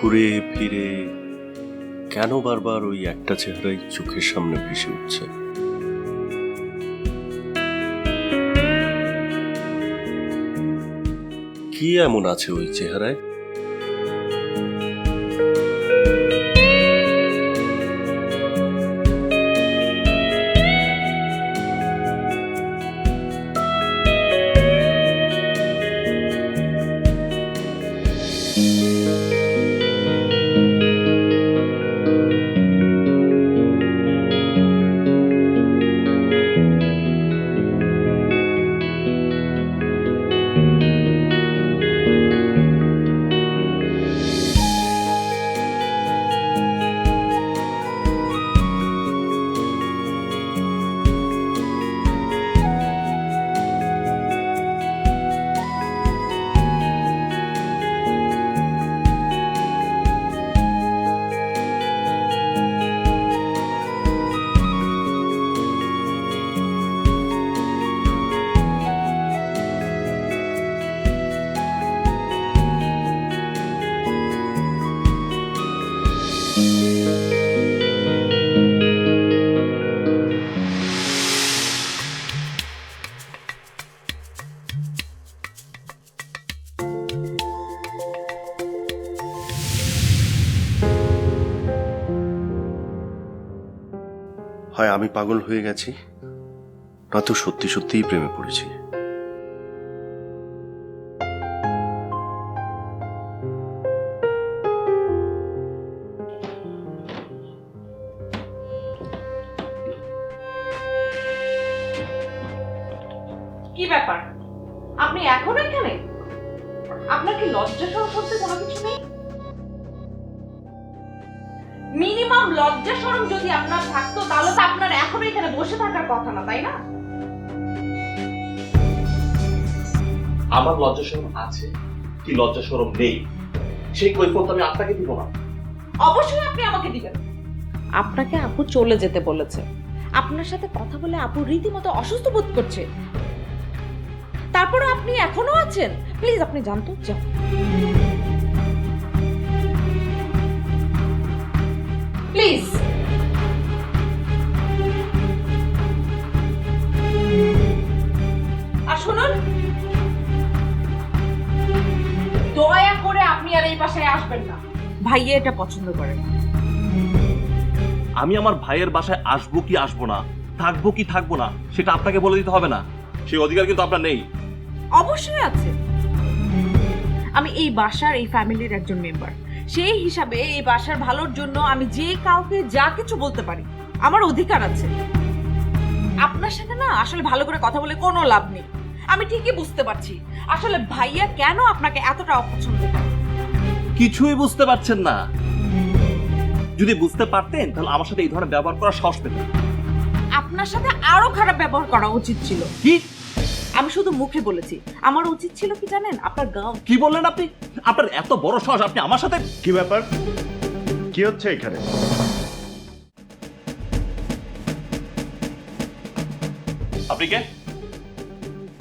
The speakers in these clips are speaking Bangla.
ঘুরে ফিরে কেন বারবার ওই একটা চেহারাই চোখের সামনে ভেসে উঠছে? কি এমন আছে ওই চেহারায়? হয় আমি পাগল হয়ে গেছি, নয়তো সত্যি সত্যিই প্রেমে পড়েছি। কি ব্যাপার, আপনি এখন এখানে? আপনার কি লজ্জা শরম করতে কোনো কিছু নেই? মিনিমাম লজ্জা শরম যদি আপনার থাকতো তাহলে তো আপনার এখন এখানে বসে থাকার কথা না, তাই না? আমার লজ্জা শরম আছে কি লজ্জা শরম নেই সেই কৈফিয়ত আমি আপনাকে দিব না। অবশ্যই আপনি আমাকে দিবেন। আপনাকে আপু চলে যেতে বলেছে। আপনার সাথে কথা বলে আপু রীতিমতো অসুস্থ বোধ করছে, তারপরে আপনি এখনো আছেন। প্লিজ আপনি যান তো, যান। প্লিজ। আর শুনুন, দয়া করে আপনি আর এই বাসায় আসবেন না। ভাইয়া এটা পছন্দ করে না। আমি আমার ভাইয়ের বাসায় আসবো কি আসবো না, থাকবো কি থাকবো না, সেটা আপনাকে বলে দিতে হবে না। সেই অধিকার কিন্তু আপনার নেই। অবশ্যই আছে। আমি এই বাসার, এই ফ্যামিলির একজন মেম্বার। সেই হিসাবে এই বাসার ভালোর জন্য আমি যে কাউকে যা কিছু বলতে পারি, আমার অধিকার আছে। আপনার সাথে না আসলে ভালো করে কথা বলে কোনো লাভ নেই। আমি ঠিকই বুঝতে পারছি আসলে ভাইয়া কেন আপনাকে এতটা অপছন্দ করে। কিছুই বুঝতে পারছেন না। যদি বুঝতে পারতেন তাহলে আমার সাথে এই ধরনের ব্যবহার করার সাহস পেতেন। আপনার সাথে আরো খারাপ ব্যবহার করা উচিত ছিল। কি? আমি শুধু মুখে বলেছি, আমার উচিত ছিল কি জানেন, আপনার গাও। কি বললেন আপনি? আপনার এত বড় সাহস, আপনি আমার সাথে? কি ব্যাপার, কি হচ্ছে এখানে? আপনি কে?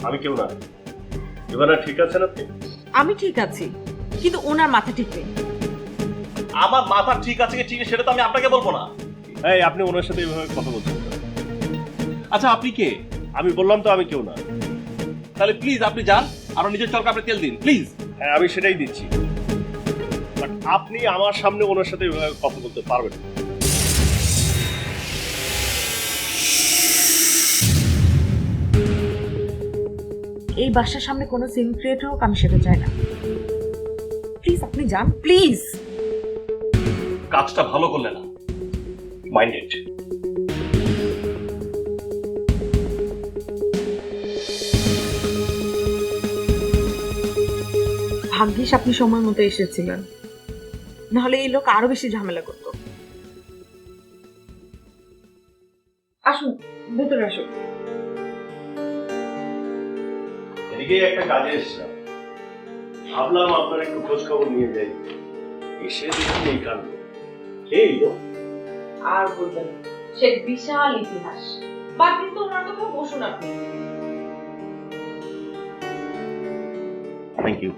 আমি কেউ না। এবার ঠিক আছেন আপনি? আমি ঠিক আছি, কিন্তু ওনার মাথা ঠিক নেই। আমার মাথা ঠিক আছে কি ঠিক নেই সেটা তো আমি আপনাকে বলবো না। এই, আপনি ওনার সাথে এইভাবে কথা বলছেন না। আচ্ছা আপনি কে? আমি বললাম তো আমি কেউ না। তাহলে প্লিজ আপনি যান আর নিজের চরকা আপনি তেল দিন প্লিজ। হ্যাঁ, আমি সেটাই দিচ্ছি, বাট আপনি আমার সামনে ওনার সাথে এইভাবে কথা বলতে পারবেন না। এই বাসার সামনে কোনো সিন ক্রিয়েট হোক, আমি সেটা চাই না। প্লিজ আপনি যান, প্লিজ। কাজটা ভালো করলে না। Mind it. ভাগ্যিস আপনি সময় মতো এসেছিলেন, নাহলে এই লোক আরো বেশি ঝামেলা করতো। আসুন, ভেতরে আসুন। এদিকে একটা কাজে এসেছিলাম, ভাবলাম আপনার একটু খোঁজ খবর নিয়ে যাই। এসে দেখি এই কাণ্ড। কে এলো? আর বলবেন, সে বিশাল ইতিহাস। বাদ দিন তো ওনার কথা, বসুন আপনি। Thank you.